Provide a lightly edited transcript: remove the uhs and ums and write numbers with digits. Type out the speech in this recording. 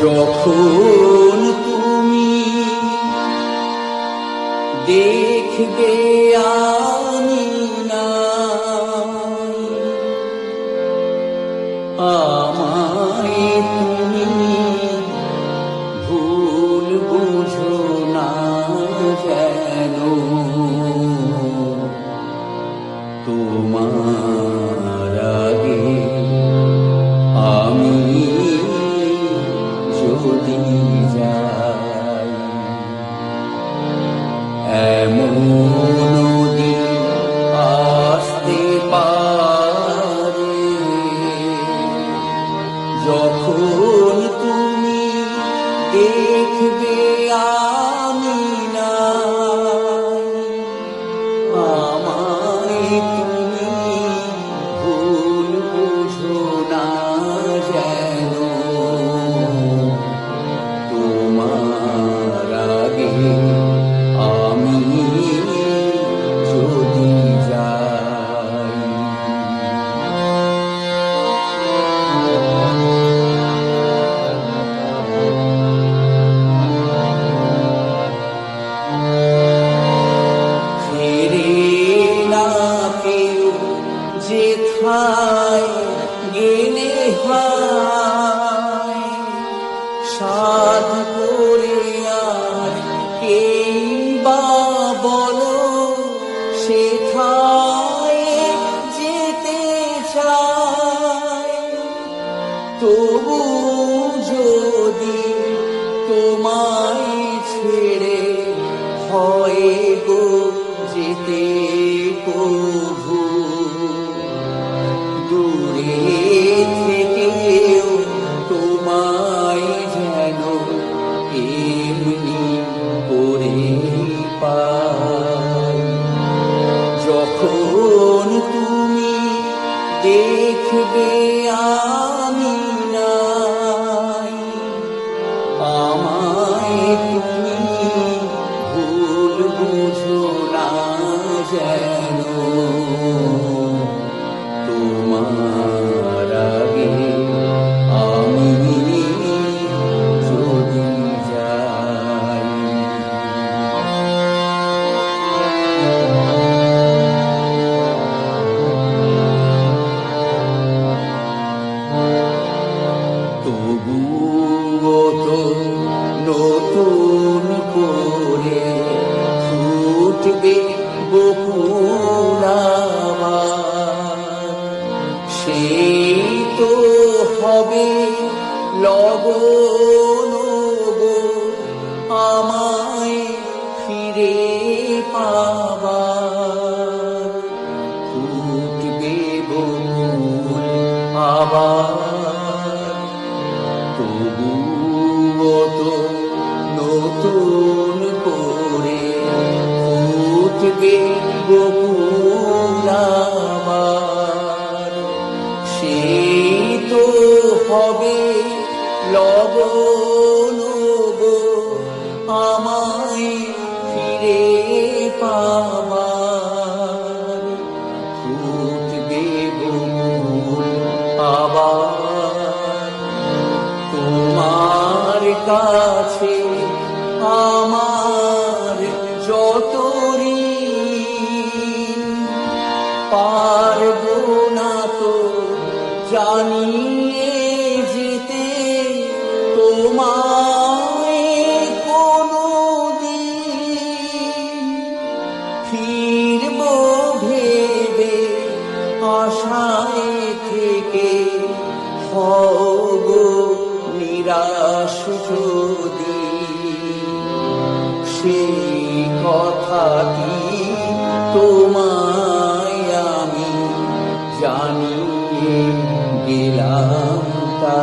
যখন তুমি দেখবে আমি নাই, আমায় তুমি ভুল বুঝো না যেন, তোমার আগে আমি যদি যাই। এমন দিন আসতে পারে যখন তুমি দেখবে আমি নাই, আমায় তুমি ভুল বুঝো না যেন, তোমার আগে আমি যদি যাই। ফিরে না কেউ যেথায় গেলে হায়, সাধ করে আর কেই বা বলো সেথায় যেতে চায়। তবু যদি তোমায় ছেড়ে হয় গো যেতে কভু, দূরে থেকেও তোমায় যেন এমনি করে পাই। যখন তুমি দেখবে আমি নাই, আমায় তুমি ভুল বুঝো না যেন, তোমার আগে আমি যদি যাই। তবুও তো নতুন করে ফুটবে বকুল আবার, সেই তো হবে লগন গো আমায় ফিরে পাবার। ফুটবে বকুল আবার, তবুও তো নতুন করে ফুটবে বকুল আবার, সেই তো হবে লগন গো আমায় ফিরে পাবার। ফুটবে বকুল আবার, তোমার কাছে আমার যত ঋণ, পারবো না তো জানিয়ে যেতে তোমায় কোনদিন। ফিরবো ভেবে আশায় থেকে হব নিরাশ যদি, সেই কথাটি তোমায় আমি জানিয়ে গেলাম তা।